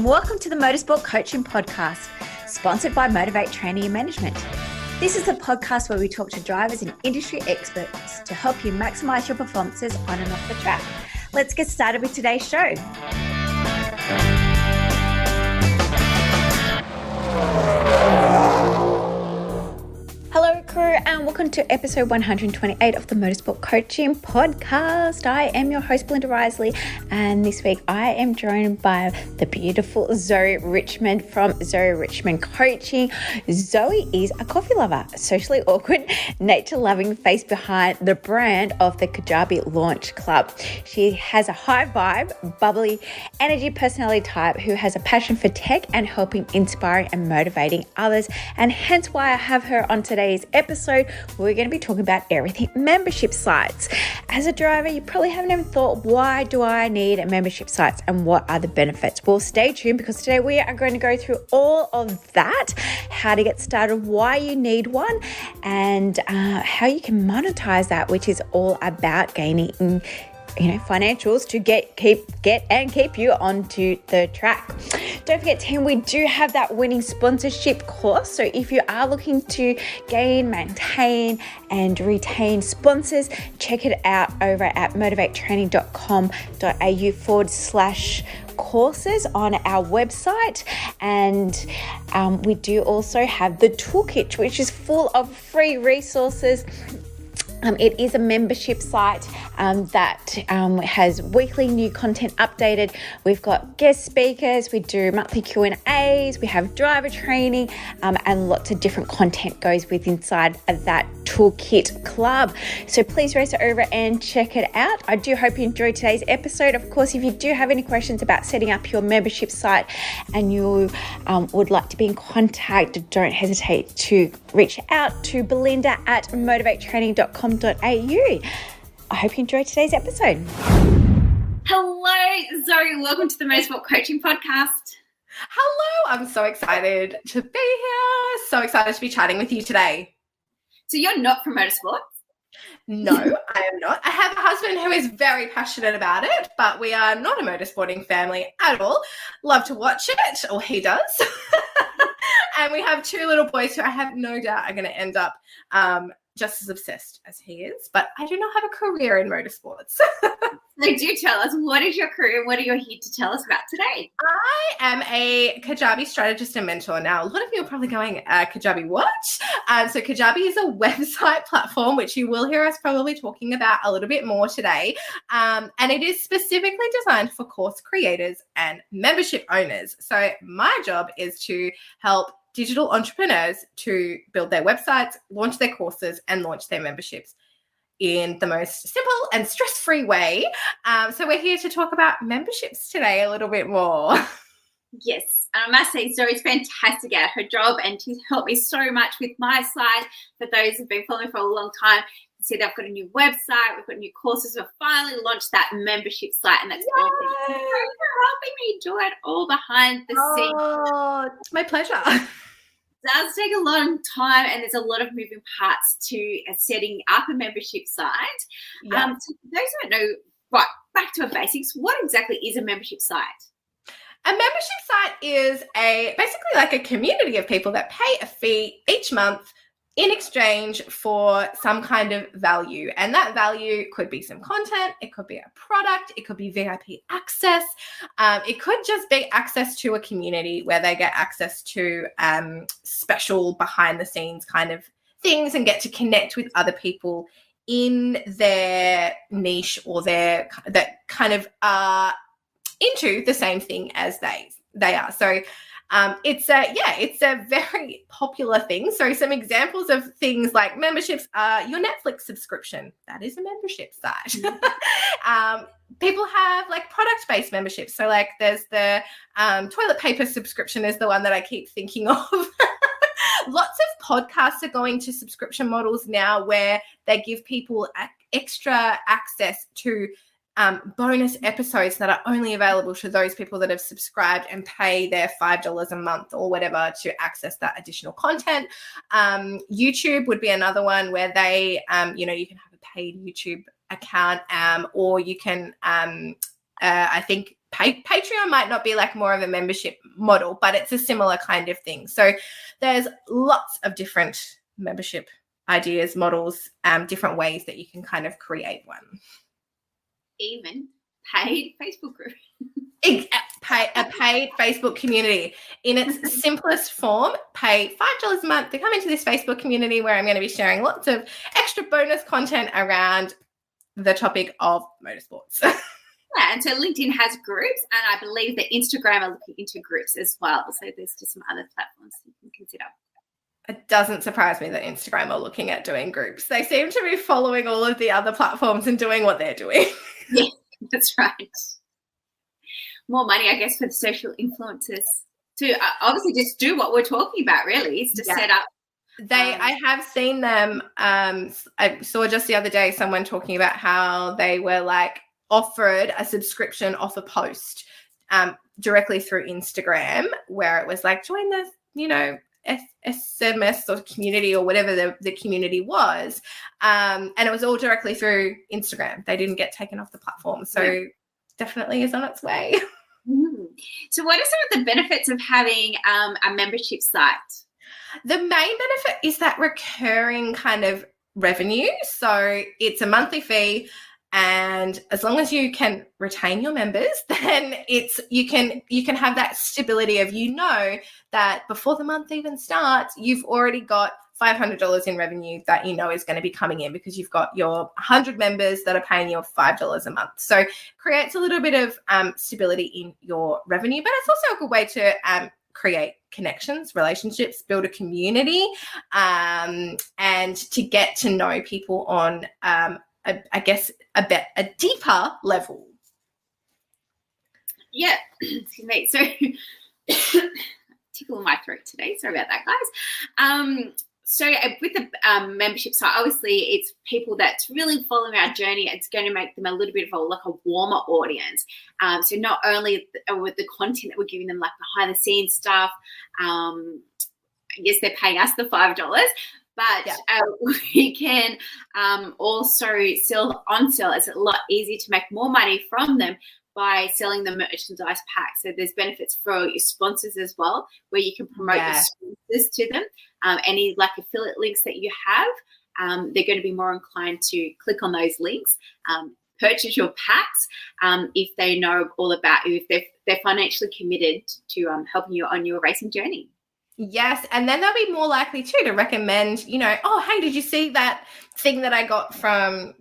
and welcome to the Motorsport Coaching Podcast, sponsored by Motivate Training and Management. This is a podcast where we talk to drivers and industry experts to help you maximize your performances on and off the track. Let's get started with today's show. Hello, crew, and welcome to episode 128 of the Motorsport Coaching Podcast. I am your host, Belinda Risley, and this week I am joined by the beautiful Zoe Richmond from Zoe Richmond Coaching. Zoe is a coffee lover, socially awkward, nature-loving face behind the brand of the Kajabi Launch Club. She has a high vibe, bubbly, energy personality type who has a passion for tech and helping, inspiring, and motivating others, and hence why I have her on today's episode. We're going to be talking about everything membership sites. As a driver, you probably haven't even thought, why do I need a membership sites and what are the benefits? Well, stay tuned because today we are going to go through all of that, how to get started, why you need one, and how you can monetize that, which is all about gaining financials to keep you onto the track. Don't forget, team, we do have that winning sponsorship course. So if you are looking to gain, maintain, and retain sponsors, check it out over at motivatetraining.com.au/courses on our website. And we do also have the toolkit, which is full of free resources. It is a membership site that has weekly new content updated. We've got guest speakers, we do monthly Q&As, we have driver training, and lots of different content goes with inside of that toolkit club. So please race it over and check it out. I do hope you enjoyed today's episode. Of course, if you do have any questions about setting up your membership site and you would like to be in contact, don't hesitate to reach out to Belinda at motivatetraining.com.au. I hope you enjoyed today's episode. Hello, Zoe. Welcome to the Motorsport Coaching Podcast. Hello. I'm so excited to be here. So excited to be chatting with you today. So you're not from motorsport? No, I am not. I have a husband who is very passionate about it, but we are not a motorsporting family at all. Love to watch it, or he does. And we have two little boys who I have no doubt are going to end up just as obsessed as he is, but I do not have a career in motorsports. So do tell us, what is your career? What are you here to tell us about today? I am a Kajabi strategist and mentor. Now, a lot of you are probably going, Kajabi what? So Kajabi is a website platform, which you will hear us probably talking about a little bit more today. And it is specifically designed for course creators and membership owners. So my job is to help digital entrepreneurs to build their websites, launch their courses, and launch their memberships in the most simple and stress-free way. So we're here to talk about memberships today a little bit more. Yes, and I must say Zoe's fantastic at her job, and she's helped me so much with my site. For those who've been following for a long time, you see they've got a new website, we've got new courses, we've finally launched that membership site, and that's all for helping me do it all behind the scenes. Oh, it's my pleasure. It does take a long time, and there's a lot of moving parts to setting up a membership site. Yeah. So for those who don't know, right, back to the basics, what exactly is a membership site? A membership site is basically like a community of people that pay a fee each month in exchange for some kind of value. And that value could be some content, it could be a product, it could be VIP access, it could just be access to a community where they get access to special behind the scenes kind of things and get to connect with other people in their niche or that kind of are into the same thing as they are. So it's a very popular thing. So some examples of things like memberships are your Netflix subscription. That is a membership site. People have like product-based memberships. So like there's the toilet paper subscription is the one that I keep thinking of. Lots of podcasts are going to subscription models now where they give people extra access to bonus episodes that are only available to those people that have subscribed and pay their $5 a month or whatever to access that additional content. YouTube would be another one where they, you can have a paid YouTube account, or you can, I think Patreon might not be like more of a membership model, but it's a similar kind of thing. So there's lots of different membership ideas, models, different ways that you can kind of create one. Even paid Facebook group. A paid Facebook community in its simplest form. Pay $5 a month to come into this Facebook community where I'm going to be sharing lots of extra bonus content around the topic of motorsports. Yeah, and so LinkedIn has groups, and I believe that Instagram are looking into groups as well. So there's just some other platforms you can consider. It doesn't surprise me that Instagram are looking at doing groups. They seem to be following all of the other platforms and doing what they're doing. Yeah, that's right. More money, I guess, for the social influencers to obviously just do what we're talking about, really, is to set up. I have seen them. I saw just the other day someone talking about how they were like offered a subscription off a post directly through Instagram, where it was like, join the, SMS or community or whatever the community was. And it was all directly through Instagram. They didn't get taken off the platform. So definitely is on its way. So what are some of the benefits of having a membership site? The main benefit is that recurring kind of revenue. So it's a monthly fee, and as long as you can retain your members, then you can have that stability of, that before the month even starts, you've already got $500 in revenue that is going to be coming in because you've got your 100 members that are paying you $5 a month. So creates a little bit of stability in your revenue, but it's also a good way to create connections, relationships, build a community, and to get to know people on, I guess, a deeper level. Yeah, excuse me. So tickle in my throat today. Sorry about that, guys. So with the membership site, obviously it's people that's really following our journey. It's going to make them a little bit of a warmer audience. So not only with the content that we're giving them, like behind the scenes stuff, yes, they're paying us the $5, but we can also on sale. It's a lot easier to make more money from them by selling the merchandise pack. So there's benefits for your sponsors as well, where you can promote your sponsors to them. Any affiliate links that you have, they're going to be more inclined to click on those links, purchase your packs if they know all about you, if they're financially committed to helping you on your racing journey. Yes, and then they'll be more likely too to recommend, oh, hey, did you see that thing that I got from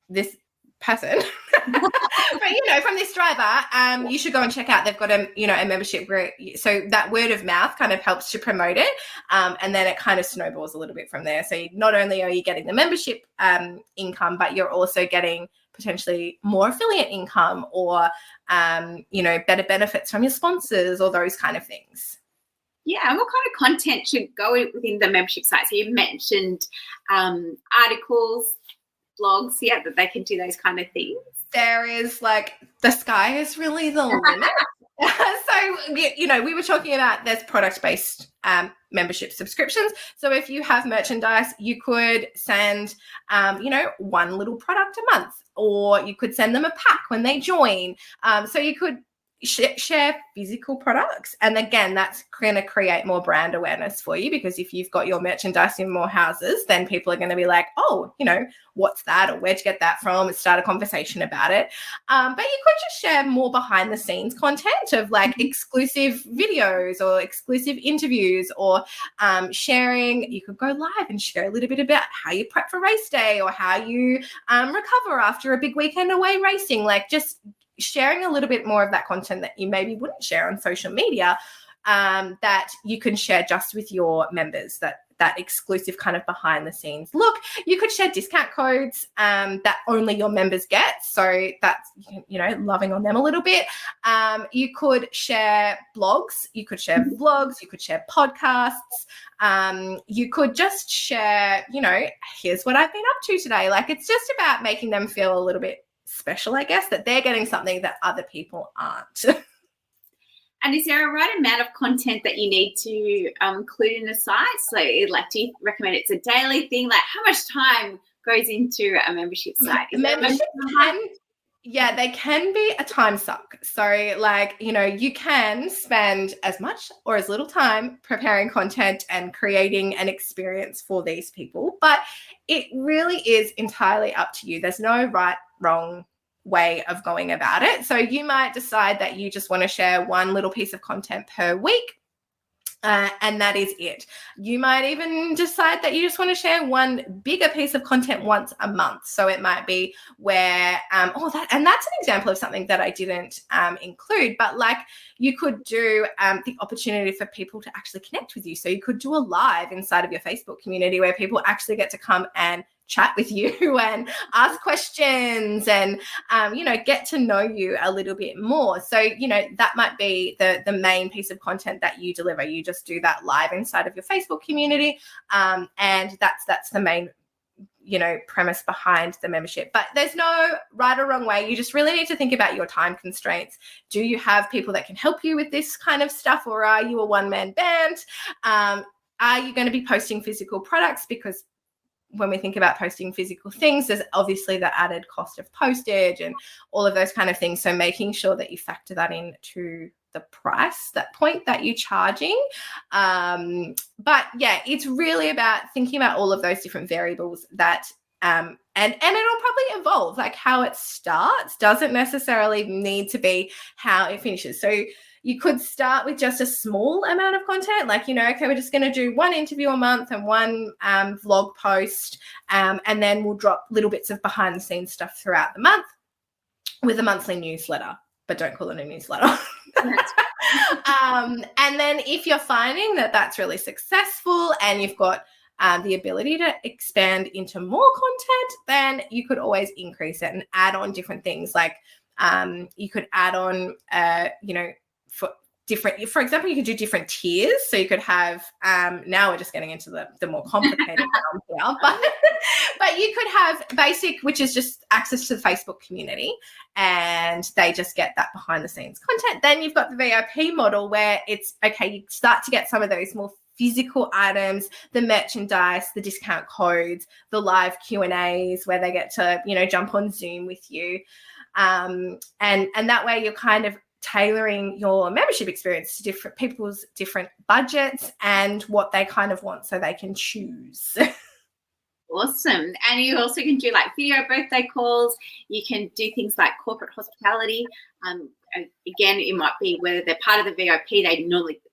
this person? But from this driver, you should go and check out. They've got a membership group, so that word of mouth kind of helps to promote it, and then it kind of snowballs a little bit from there. So not only are you getting the membership income, but you're also getting potentially more affiliate income or better benefits from your sponsors or those kind of things. Yeah, and what kind of content should go within the membership site? So you mentioned articles, blogs, that they can do those kind of things. There is the sky is really the limit. So, we were talking about there's product-based membership subscriptions. So if you have merchandise, you could send, one little product a month, or you could send them a pack when they join. So you could share physical products, and again, that's going to create more brand awareness for you, because if you've got your merchandise in more houses, then people are going to be like, oh, what's that, or where'd you get that from, and start a conversation about it. But you could just share more behind the scenes content of exclusive videos or exclusive interviews, or sharing. You could go live and share a little bit about how you prep for race day, or how you recover after a big weekend away racing, just sharing a little bit more of that content that you maybe wouldn't share on social media, that you can share just with your members, that exclusive kind of behind the scenes look. You could share discount codes that only your members get, so that's loving on them a little bit. You could share blogs, you could share vlogs, you could share podcasts, you could just share here's what I've been up to today. It's just about making them feel a little bit special, I guess, that they're getting something that other people aren't. And is there a right amount of content that you need to include in the site? So do you recommend it's a daily thing? How much time goes into a membership site? Yeah, they can be a time suck. So, like, you can spend as much or as little time preparing content and creating an experience for these people, but it really is entirely up to you. There's no right, wrong way of going about it. So, you might decide that you just want to share one little piece of content per week. And that is it. You might even decide that you just want to share one bigger piece of content once a month. So it might be where, that's an example of something that I didn't include, but like you could do the opportunity for people to actually connect with you. So you could do a live inside of your Facebook community where people actually get to come and chat with you and ask questions and, get to know you a little bit more. So, that might be the main piece of content that you deliver. You just do that live inside of your Facebook community. And that's the main, premise behind the membership. But there's no right or wrong way. You just really need to think about your time constraints. Do you have people that can help you with this kind of stuff, or are you a one-man band? Are you going to be posting physical products? Because when we think about posting physical things, there's obviously the added cost of postage and all of those kind of things. So making sure that you factor that into the price, that point that you're charging. But yeah, it's really about thinking about all of those different variables that, and it'll probably evolve. Like how it starts doesn't necessarily need to be how it finishes. So you could start with just a small amount of content, like, okay, we're just going to do one interview a month and one vlog post, and then we'll drop little bits of behind the scenes stuff throughout the month with a monthly newsletter, but don't call it a newsletter. And then if you're finding that that's really successful and you've got the ability to expand into more content, then you could always increase it and add on different things. Like you could add on, for example, you could do different tiers. So you could have, now we're just getting into the more complicated realm here, but you could have basic, which is just access to the Facebook community, and they just get that behind the scenes content. Then you've got the VIP model where it's, okay, you start to get some of those more physical items, the merchandise, the discount codes, the live Q&As where they get to, jump on Zoom with you. And that way you're kind of tailoring your membership experience to different people's different budgets and what they kind of want so they can choose. Awesome. And you also can do like video birthday calls. You can do things like corporate hospitality. Again, it might be whether they're part of the VIP,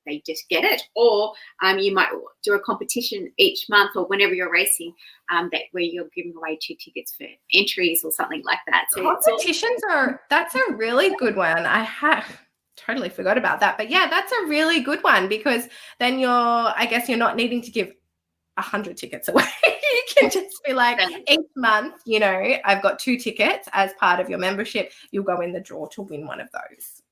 they just get it, or you might do a competition each month or whenever you're racing, where you're giving away 2 tickets for entries or something like that. So competitions that's a really good one. I have totally forgot about that, but yeah, that's a really good one, because then you're not needing to give 100 tickets away. You can just be like, each month, I've got 2 tickets as part of your membership. You'll go in the draw to win one of those.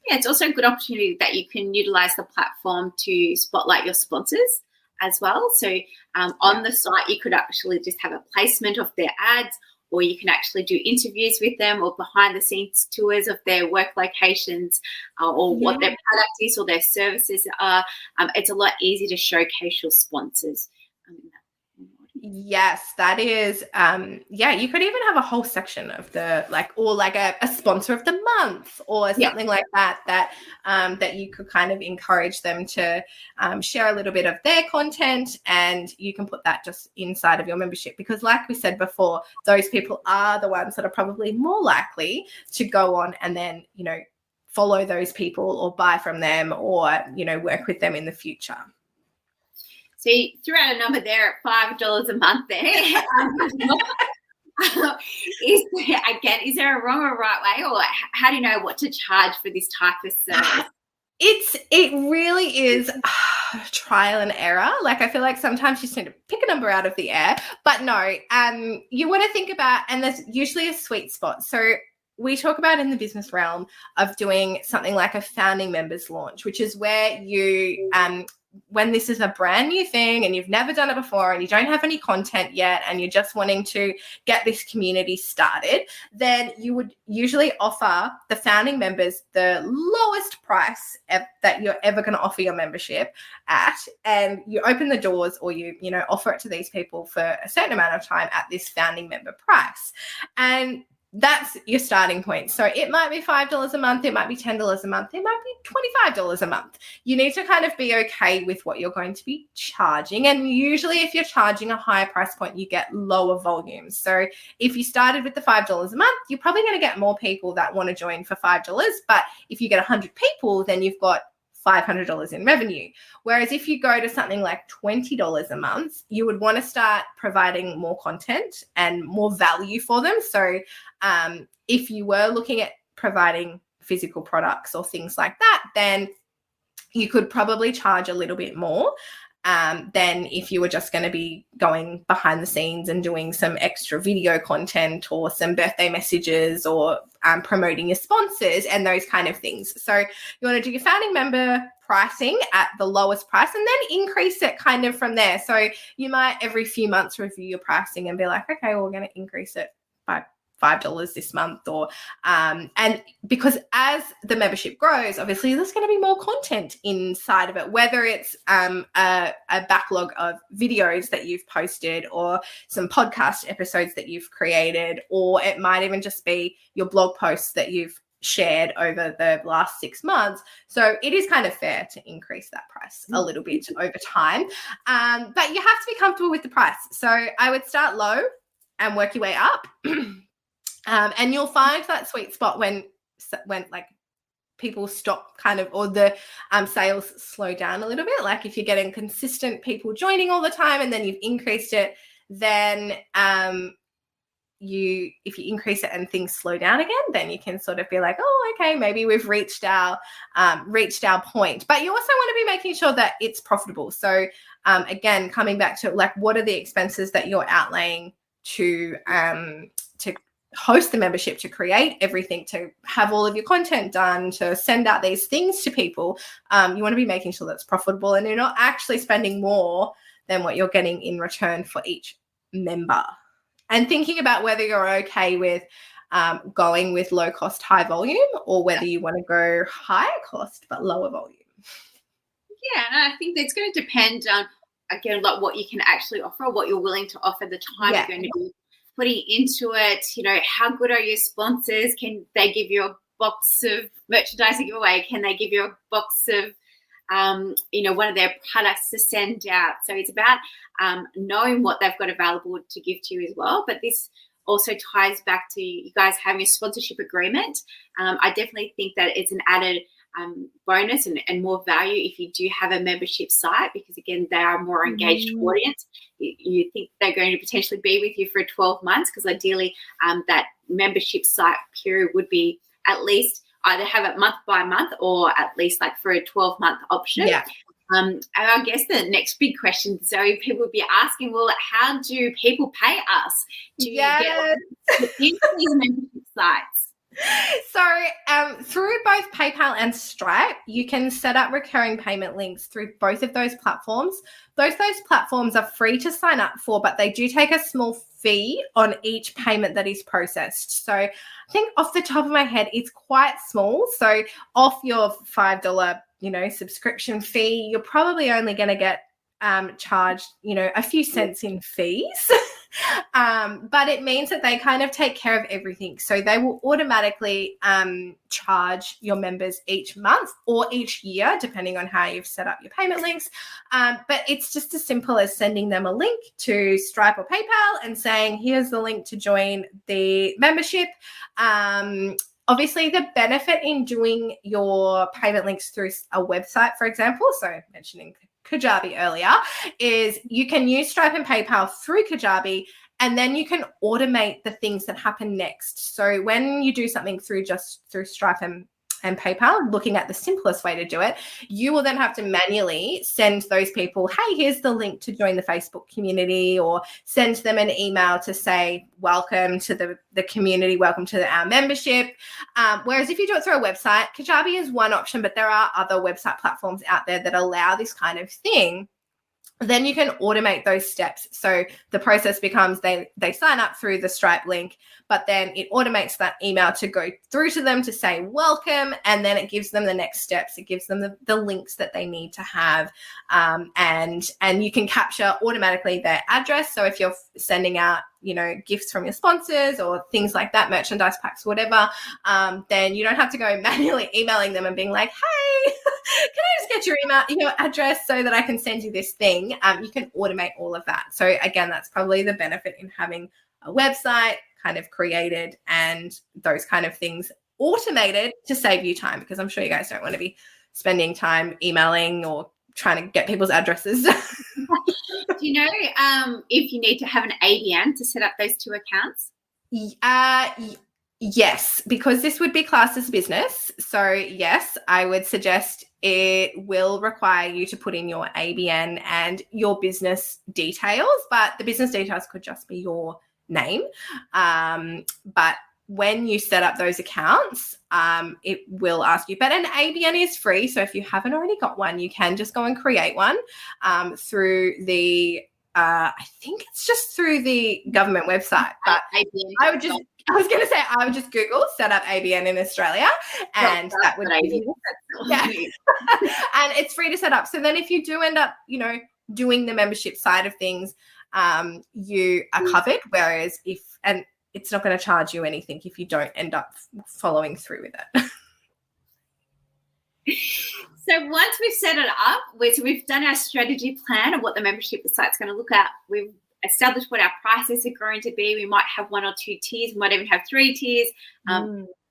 Yeah, it's also a good opportunity that you can utilize the platform to spotlight your sponsors as well. So on the site, you could actually just have a placement of their ads, or you can actually do interviews with them or behind the scenes tours of their work locations, or what their product is or their services are. It's a lot easier to showcase your sponsors. Yes, that is. You could even have a whole section of a sponsor of the month or something like that you could kind of encourage them to share a little bit of their content, and you can put that just inside of your membership, because like we said before, those people are the ones that are probably more likely to go on and then, follow those people or buy from them or, work with them in the future. So you threw out a number there at $5 a month there. Is there a wrong or right way, or how do you know what to charge for this type of service? It really is trial and error. Like, I feel like sometimes you just need to pick a number out of the air, but no, you want to think about, and there's usually a sweet spot. So we talk about in the business realm of doing something like a founding members launch, which is where you, when this is a brand new thing and you've never done it before and you don't have any content yet and you're just wanting to get this community started, then you would usually offer the founding members the lowest price that you're ever going to offer your membership at, and you open the doors, or you offer it to these people for a certain amount of time at this founding member price. And that's your starting point. So it might be $5 a month, it might be $10 a month, it might be $25 a month. You need to kind of be okay with what you're going to be charging. And usually if you're charging a higher price point, you get lower volumes. So if you started with the $5 a month, you're probably going to get more people that want to join for $5. But if you get 100 people, then you've got $500 in revenue. Whereas if you go to something like $20 a month, you would want to start providing more content and more value for them. So if you were looking at providing physical products or things like that, then you could probably charge a little bit more than if you were just going to be going behind the scenes and doing some extra video content or some birthday messages or promoting your sponsors and those kind of things. So you want to do your founding member pricing at the lowest price and then increase it kind of from there. So you might every few months review your pricing and be like, okay, well, we're going to increase it by $5 this month, or and because as the membership grows, obviously there's going to be more content inside of it, whether it's a backlog of videos that you've posted or some podcast episodes that you've created, or it might even just be your blog posts that you've shared over the last 6 months. So it is kind of fair to increase that price a little bit over time, but you have to be comfortable with the price. So I would start low and work your way up. And you'll find that sweet spot when like people stop kind of, or the sales slow down a little bit. Like if you're getting consistent people joining all the time and then you've increased it, then if you increase it and things slow down again, then you can sort of be like, oh, okay, maybe we've reached our point. But you also want to be making sure that it's profitable. So again, coming back to like, what are the expenses that you're outlaying to host the membership, to create everything, to have all of your content done, to send out these things to people. You want to be making sure that's profitable and you're not actually spending more than what you're getting in return for each member. And thinking about whether you're okay with going with low cost, high volume, or whether you want to go higher cost but lower volume. Yeah, and I think that's going to depend on, again, like what you can actually offer, what you're willing to offer, the time you're going to be putting into it. You know, how good are your sponsors? Can they give you a box of merchandise to give away? Can they give you a box of one of their products to send out? So it's about knowing what they've got available to give to you as well. But this also ties back to you guys having a sponsorship agreement. I definitely think that it's an added bonus and more value if you do have a membership site, because again, they are a more engaged audience. You think they're going to potentially be with you for 12 months, because ideally that membership site period would be at least either have it month by month or at least like for a 12-month option. Yeah. And I guess the next big question, Zoe, people would be asking, well, how do people pay us to get into these membership sites? So through both PayPal and Stripe, you can set up recurring payment links through both of those platforms. Those platforms are free to sign up for, but they do take a small fee on each payment that is processed. So I think off the top of my head, it's quite small. So off your $5, subscription fee, you're probably only going to get charged, a few cents in fees. But it means that they kind of take care of everything. So they will automatically charge your members each month or each year, depending on how you've set up your payment links. But it's just as simple as sending them a link to Stripe or PayPal and saying, here's the link to join the membership. Obviously, the benefit in doing your payment links through a website, for example, so mentioning Kajabi earlier, is you can use Stripe and PayPal through Kajabi, and then you can automate the things that happen next. So when you do something through Stripe and PayPal, looking at the simplest way to do it, you will then have to manually send those people, hey, here's the link to join the Facebook community, or send them an email to say, welcome to the community, welcome to our membership. Whereas if you do it through a website, Kajabi is one option, but there are other website platforms out there that allow this kind of thing. Then you can automate those steps. So the process becomes they sign up through the Stripe link, but then it automates that email to go through to them to say welcome, and then it gives them the next steps. It gives them the links that they need to have, and you can capture automatically their address. So if you're sending out gifts from your sponsors or things like that, merchandise packs, whatever, then you don't have to go manually emailing them and being like, hey, can I just get your address so that I can send you this thing? You can automate all of that. So again, that's probably the benefit in having a website kind of created and those kind of things automated to save you time, because I'm sure you guys don't want to be spending time emailing or trying to get people's addresses. Do you know if you need to have an ABN to set up those 2 accounts? Yes, because this would be classed as business. So yes, I would suggest it will require you to put in your ABN and your business details, but the business details could just be your name. But when you set up those accounts, it will ask you, but an ABN is free. So if you haven't already got one, you can just go and create one through the, I think it's just through the government website. But I would just Google set up ABN in Australia, and that would be, yeah. And it's free to set up. So then if you do end up, doing the membership side of things, you are covered. Whereas it's not going to charge you anything if you don't end up following through with it. So once we've set it up, we've done our strategy plan of what the membership site's going to look at. We've established what our prices are going to be. We might have 1 or 2 tiers. We might even have 3 tiers.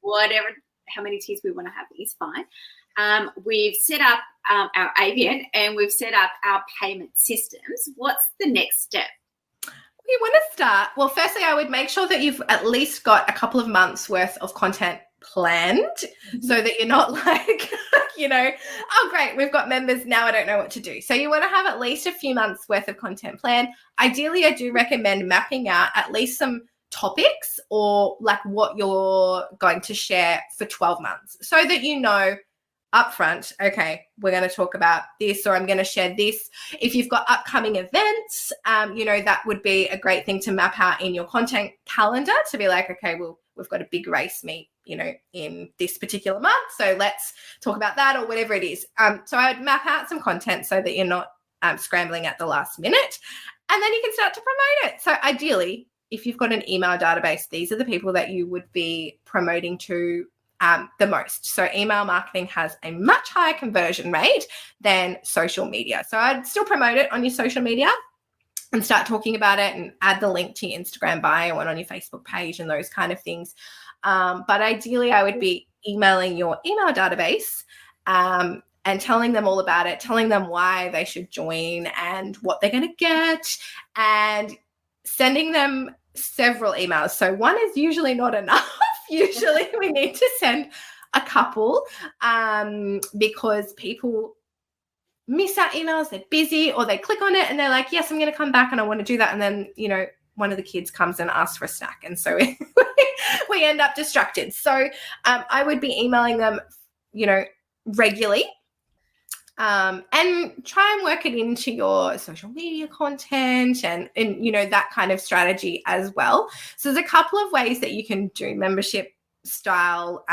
Whatever, how many tiers we want to have is fine. We've set up our ABN and we've set up our payment systems. What's the next step? You want to start, well, firstly, I would make sure that you've at least got a couple of months worth of content planned, so that you're not like, oh, great, we've got members, now I don't know what to do. So you want to have at least a few months worth of content planned. Ideally, I do recommend mapping out at least some topics or like what you're going to share for 12 months so that upfront, okay, we're going to talk about this, or I'm going to share this. If you've got upcoming events, that would be a great thing to map out in your content calendar to be like, okay, well, we've got a big race meet, in this particular month. So let's talk about that or whatever it is. So I would map out some content so that you're not scrambling at the last minute, and then you can start to promote it. So ideally, if you've got an email database, these are the people that you would be promoting to the most. So email marketing has a much higher conversion rate than social media. So I'd still promote it on your social media and start talking about it and add the link to your Instagram bio and on your Facebook page and those kind of things. But ideally, I would be emailing your email database and telling them all about it, telling them why they should join and what they're going to get, and sending them several emails. So one is usually not enough. Usually we need to send a couple because people miss out emails, they're busy, or they click on it and they're like, yes, I'm going to come back and I want to do that. And then, one of the kids comes and asks for a snack. And so we end up distracted. So I would be emailing them, regularly. And try and work it into your social media content and that kind of strategy as well. So there's a couple of ways that you can do membership style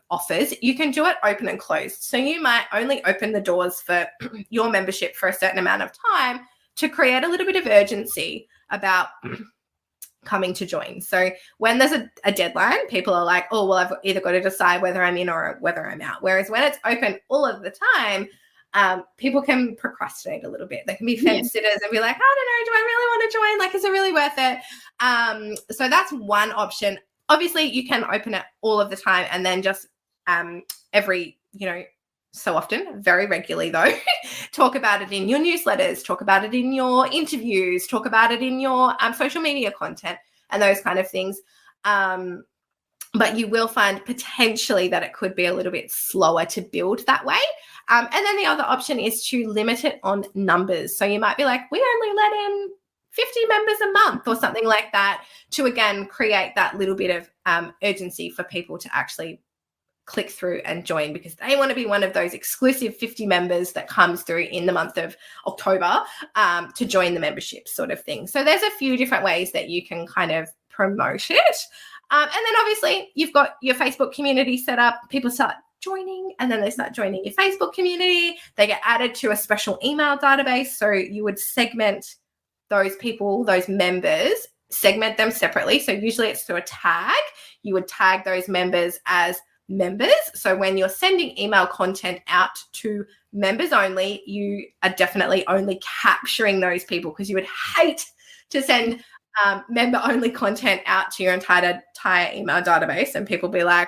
offers. You can do it open and closed. So you might only open the doors for your membership for a certain amount of time to create a little bit of urgency about coming to join. So when there's a deadline, people are like, oh, well, I've either got to decide whether I'm in or whether I'm out. Whereas when it's open all of the time, people can procrastinate a little bit. They can be fence sitters and be like, I don't know, do I really want to join? Like, is it really worth it? So that's one option. Obviously, you can open it all of the time and then just every, so often, very regularly though, talk about it in your newsletters, talk about it in your interviews, talk about it in your social media content and those kind of things. But you will find potentially that it could be a little bit slower to build that way. And then the other option is to limit it on numbers. So you might be like, we only let in 50 members a month or something like that, to, again, create that little bit of urgency for people to actually click through and join, because they want to be one of those exclusive 50 members that comes through in the month of October to join the membership sort of thing. So there's a few different ways that you can kind of promote it. And then obviously you've got your Facebook community set up. People start joining and then they start joining your Facebook community. They get added to a special email database. So you would segment those people, those members, segment them separately. So usually it's through a tag. You would tag those members as members. So when you're sending email content out to members only, you are definitely only capturing those people, because you would hate to send member only content out to your entire email database and people be like,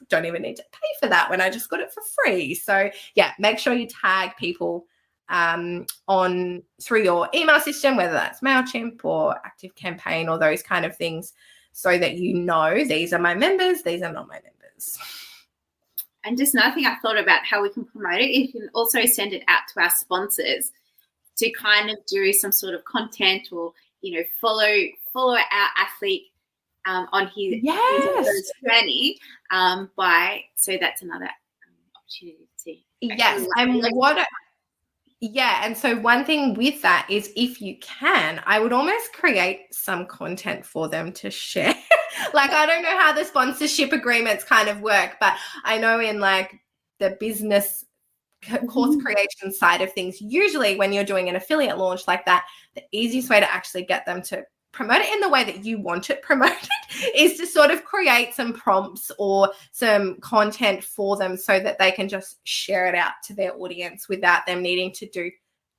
don't even need to pay for that when I just got it for free. So yeah, make sure you tag people on through your email system, whether that's MailChimp or ActiveCampaign or those kind of things, so that you know these are my members, these are not my members. And just another thing I thought about how we can promote it, you can also send it out to our sponsors to kind of do some sort of content, or, you know, follow our athlete on his journey so that's another opportunity to see. Yes, and so one thing with that is, if you can, I would almost create some content for them to share. Like, I don't know how the sponsorship agreements kind of work, but I know in like the business course creation side of things, usually when you're doing an affiliate launch like that, the easiest way to actually get them to promote it in the way that you want it promoted is to sort of create some prompts or some content for them so that they can just share it out to their audience without them needing to do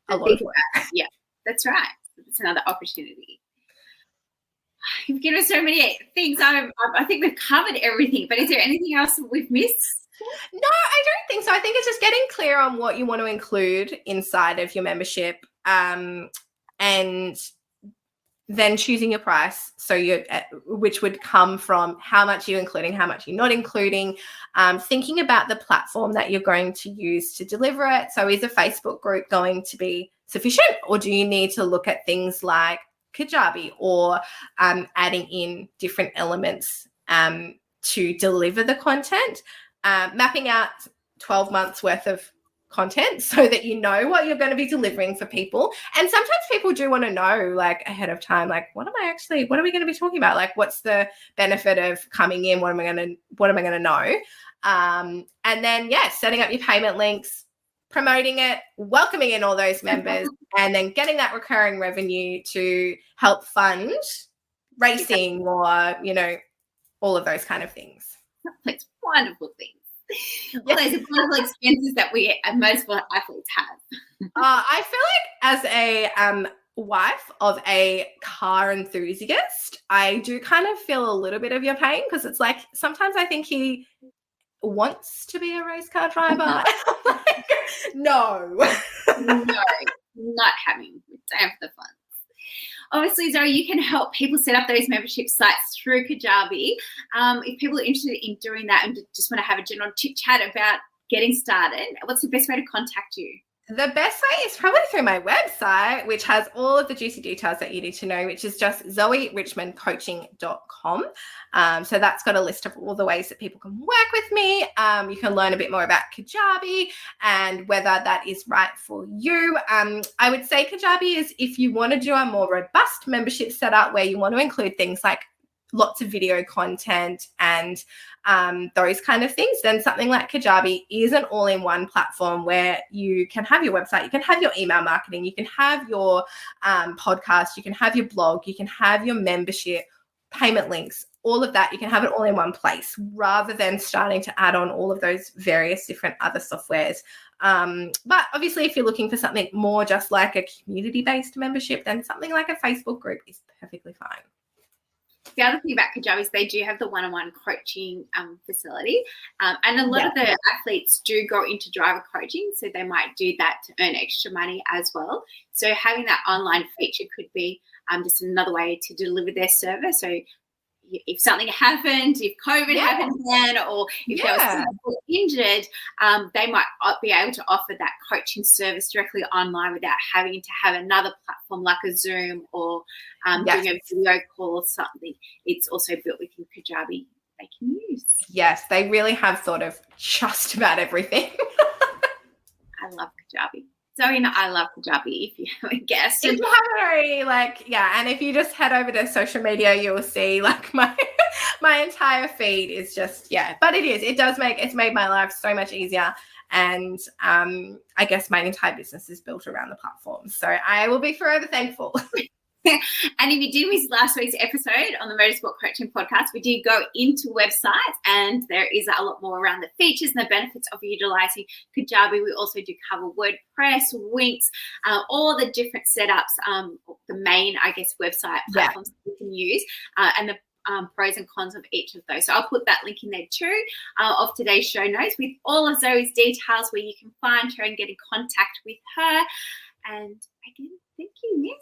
a lot of work. Yeah, that's right. It's another opportunity. You've given us so many things. I think we've covered everything, but is there anything else we've missed? No, I don't think so. I think it's just getting clear on what you want to include inside of your membership, and then choosing your price. So which would come from how much you're including, how much you're not including, thinking about the platform that you're going to use to deliver it. So is a Facebook group going to be sufficient, or do you need to look at things like Kajabi or adding in different elements to deliver the content, mapping out 12 months worth of content so that you know what you're going to be delivering for people. And sometimes people do want to know, like, ahead of time, like, what are we going to be talking about? Like, what's the benefit of coming in? What am I going to know? And then, setting up your payment links, promoting it, welcoming in all those members, and then getting that recurring revenue to help fund racing or, you know, all of those kind of things. It's wonderful things. All those wonderful expenses that most athletes have. I feel like as a wife of a car enthusiast, I do kind of feel a little bit of your pain, because it's like sometimes I think he wants to be a race car driver. Like, no, not having time for the fun. Obviously, Zoe, you can help people set up those membership sites through Kajabi. If people are interested in doing that and just want to have a general chit chat about getting started, what's the best way to contact you? The best way is probably through my website, which has all of the juicy details that you need to know, which is just zoerichmondcoaching.com. So that's got a list of all the ways that people can work with me. You can learn a bit more about Kajabi and whether that is right for you. I would say Kajabi is if you want to do a more robust membership setup where you want to include things like lots of video content and those kind of things, then something like Kajabi is an all-in-one platform where you can have your website, you can have your email marketing, you can have your podcast, you can have your blog, you can have your membership, payment links, all of that. You can have it all in one place rather than starting to add on all of those various different other softwares. But obviously, if you're looking for something more just like a community-based membership, then something like a Facebook group is perfectly fine. The other thing about Kajabi is they do have the one-on-one coaching facility, and a lot of the athletes do go into driver coaching, so they might do that to earn extra money as well. So having that online feature could be just another way to deliver their service. So if something happened, if COVID happened then, or if they were injured, they might be able to offer that coaching service directly online without having to have another platform like a Zoom or doing a video call or something. It's also built within Kajabi they can use. Yes, they really have thought of just about everything. I love Kajabi. Zoe and I love Kajabi, if you haven't guessed. If you haven't already, and if you just head over to social media, you will see my entire feed is just, but it's made my life so much easier. And I guess my entire business is built around the platform. So I will be forever thankful. And if you did miss last week's episode on the Motorsport Coaching Podcast, we do go into websites, and there is a lot more around the features and the benefits of utilizing Kajabi. We also do cover WordPress, Winx, all the different setups, the main, I guess, website platforms that you can use, and the pros and cons of each of those. So I'll put that link in there too, of today's show notes, with all of Zoe's details where you can find her and get in contact with her. And again, thank you, Miss.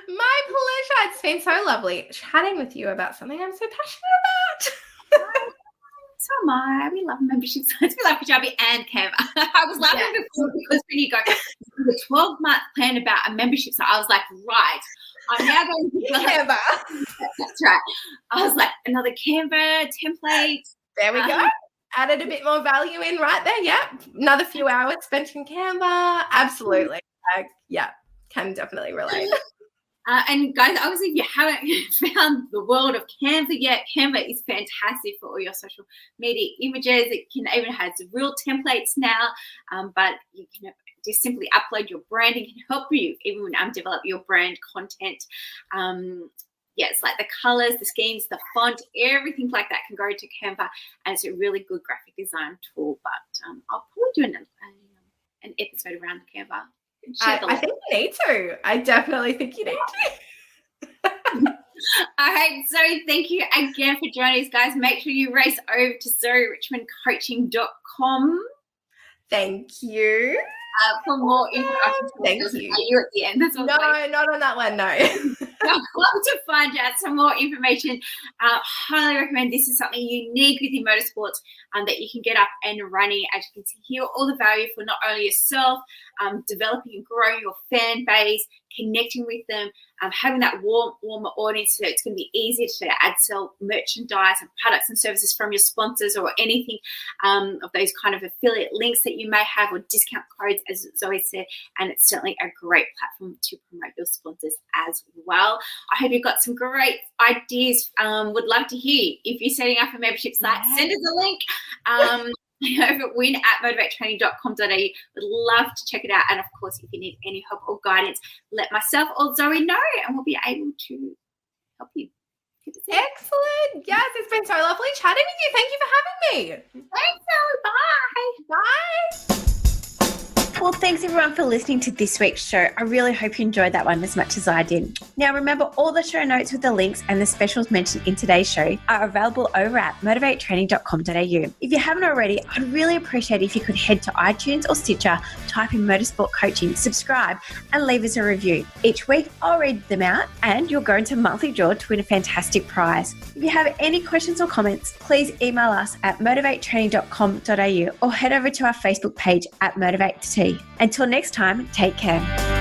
My pleasure. It's been so lovely chatting with you about something I'm so passionate about. So am I. We love membership sites. We love Kajabi and Canva. I was laughing before because when you go the 12-month plan about a membership site, I was like, right, I'm now going to Canva. That's right. I was like, another Canva template. There we go. Added a bit more value in right there. Yeah. Another few hours spent in Canva. Absolutely. Can definitely relate. And guys, obviously, if you haven't found the world of Canva yet, Canva is fantastic for all your social media images. It can even has real templates now, but you can just simply upload your branding. It can help you even develop your brand content. It's like the colors, the schemes, the font, everything like that can go to Canva, and it's a really good graphic design tool. But I'll probably do an episode around Canva. I think you need to. I definitely think you need to. All right, so thank you again for joining us, guys. Make sure you race over to ZoeRichmondCoaching.com. Thank you. For more information. Thank you. Are you at the end? That's no, not on that one, no. I'd love to find out some more information. Highly recommend. This is something unique within motorsports that you can get up and running. As you can see here, all the value for not only yourself, developing and growing your fan base, connecting with them, having that warmer audience, so it's going to be easier to add, sell merchandise and products and services from your sponsors, or anything of those kind of affiliate links that you may have, or discount codes, as Zoe said. And it's certainly a great platform to promote your sponsors as well. I hope you've got some great ideas. Would love to hear if you're setting up a membership site. Send us a link. Over at win@motivatetraining.com.au. Would love to check it out. And of course, if you need any help or guidance, let myself or Zoe know, and we'll be able to help you. Excellent. Yes, it's been so lovely chatting with you. Thank you for having me. Thanks, Zoe. Bye. Bye. Well, thanks everyone for listening to this week's show. I really hope you enjoyed that one as much as I did. Now, remember, all the show notes with the links and the specials mentioned in today's show are available over at motivatetraining.com.au. If you haven't already, I'd really appreciate it if you could head to iTunes or Stitcher, type in Motorsport Coaching, subscribe, and leave us a review. Each week, I'll read them out, and you'll go into a monthly draw to win a fantastic prize. If you have any questions or comments, please email us at motivatetraining.com.au or head over to our Facebook page at Motivate to Tea. Until next time, take care.